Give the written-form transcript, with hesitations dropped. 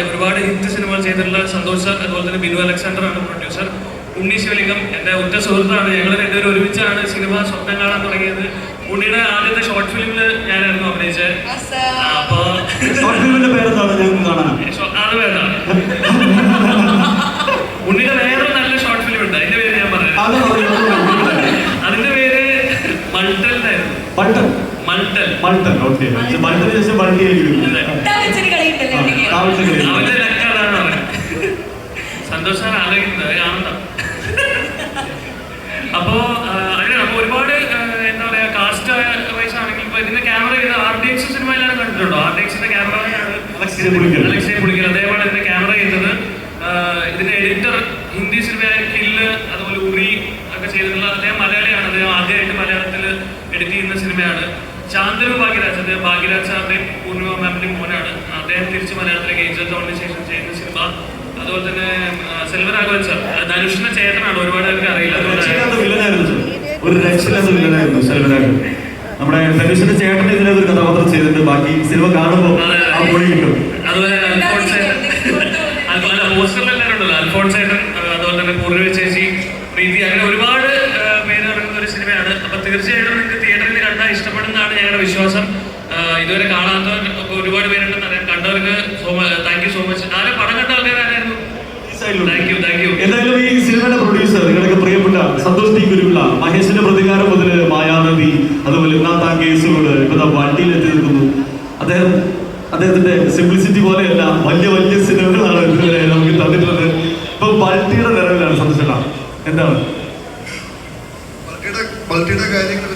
ഒരുപാട് ഹിറ്റ് സിനിമകൾ ചെയ്തിട്ടുള്ള സന്തോഷ് സാർ, അതുപോലെ തന്നെ ബിനു അലക്സാണ്ടർ ആണ് പ്രൊഡ്യൂസർ. ഉണ്ണി ശിവലിംഗം എൻ്റെ ഉറ്റ സുഹൃത്താണ്. ഞങ്ങൾ രണ്ടുപേരും ഒരുമിച്ചാണ് സിനിമ സ്വപ്നം കാണാൻ തുടങ്ങിയത്. ഉണ്ണിയുടെ ആദ്യത്തെ ഷോർട്ട് ഫിലിമിൽ ഞാനായിരുന്നു അഭിനയിച്ചത്. അപ്പോൾ അത് വേണ്ട, ഉണ്ണിയുടെ വേറൊരു നല്ല ഷോർട്ട് ഫിലിം ഉണ്ട്, അതിന്റെ പേര് ഞാൻ പറഞ്ഞു. അതിന്റെ പേര് മൾട്ടലിനായിരുന്നു. അവന്റെ ലക്കാണ് സന്തോഷ് സാർ ആലോചിക്കുന്നത് കാണണ്ട. അപ്പോ അങ്ങനെയാണ്. അപ്പൊ ഒരുപാട് എന്താ പറയാ കാസ്റ്റ് വൈസ് ആണെങ്കിൽ ഇപ്പൊ ഇതിന്റെ ക്യാമറ ചെയ്ത RDX സിനിമ എല്ലാവരും കണ്ടിട്ടുണ്ടോ? RDXന്റെ ക്യാമറയാണ് അലക്സേ പുളിക്കൽ. അതേപോലെ ഇതിന്റെ ക്യാമറ ചെയ്തത് ഇതിന്റെ എഡിറ്റർ ഹിന്ദി സിനിമയായ കില്ല്, അതുപോലെ ഉറി ഒക്കെ ചെയ്തിട്ടുള്ള അദ്ദേഹം മലയാളിയാണ്. അദ്ദേഹം ആദ്യമായിട്ട് മലയാളത്തിൽ എഡിറ്റ് ചെയ്യുന്ന സിനിമയാണ്. ചാന്തരു ഭാഗ്യരാജ്, അദ്ദേഹം ഭാഗ്യരാജ് സാറിന്റെയും പൂർണിമ മാമിന്റെയും മോനാണ്. അദ്ദേഹം തിരിച്ച് മലയാളത്തിലേക്ക് ഏഞ്ചൽ ജോണിന് ശേഷം ചെയ്യുന്ന സിനിമ. അതുപോലെ തന്നെ സെൽവരാഘവൻ സാർ, ധനുഷിന്റെ ചേട്ടനാണ്, ഒരുപാട് പേർക്ക് അറിയില്ല. നമ്മുടെ ധനുഷിന്റെ ചേട്ടൻ ഇതിനകത്ത് ഒരു കഥാപാത്രം ചെയ്തിട്ട് ബാക്കി സിനിമ കാണുമ്പോൾ അതുപോലെ പോസ്റ്ററിലെല്ലാവരും ഉണ്ടല്ലോ, അൽഫോൺസ് ചേട്ടൻ, അതുപോലെ തന്നെ പൂർണിമ ചേച്ചി, പ്രീതി, അങ്ങനെ ഒരുപാട് പേര് ഇറങ്ങുന്ന ഒരു സിനിമയാണ്. അപ്പൊ തീർച്ചയായിട്ടും നിങ്ങൾക്ക് തിയേറ്ററിൽ കണ്ടാൽ ഇഷ്ടപ്പെടുന്നതാണ് ഞങ്ങളുടെ വിശ്വാസം. ഇതുവരെ കാണാത്തവർ ഒരുപാട് പേരുണ്ടെന്ന് അറിയാം. കണ്ടവർക്ക് താങ്ക് യു സോ മച്ച്. ആരും പടം കണ്ട ആൾക്കാരായിരുന്നു. എന്തായാലും ഈ സിനിമയുടെ പ്രൊഡ്യൂസർ നിങ്ങളൊക്കെ പ്രിയപ്പെട്ട സന്തോഷ് ടി കുരുവിള, മഹേഷിന്റെ പ്രതികാരം മുതൽ മായാനദി, അതുപോലെ ഇന്നാത്താ കേസുകള്, ഇപ്പൊ വണ്ടിയിലെത്തി നിൽക്കുന്നു. അദ്ദേഹത്തിന്റെ സിംപ്ലിസിറ്റി പോലെയല്ല, വലിയ വലിയ സിനിമകളാണ് ഇതുവരെ നമുക്ക് തന്നിട്ടുള്ളത്. ഇപ്പൊ ബൾട്ടിയുടെ നിലവിലാണ് സന്തോഷ. എന്താണ് ബൾട്ടിയുടെ കാര്യങ്ങൾ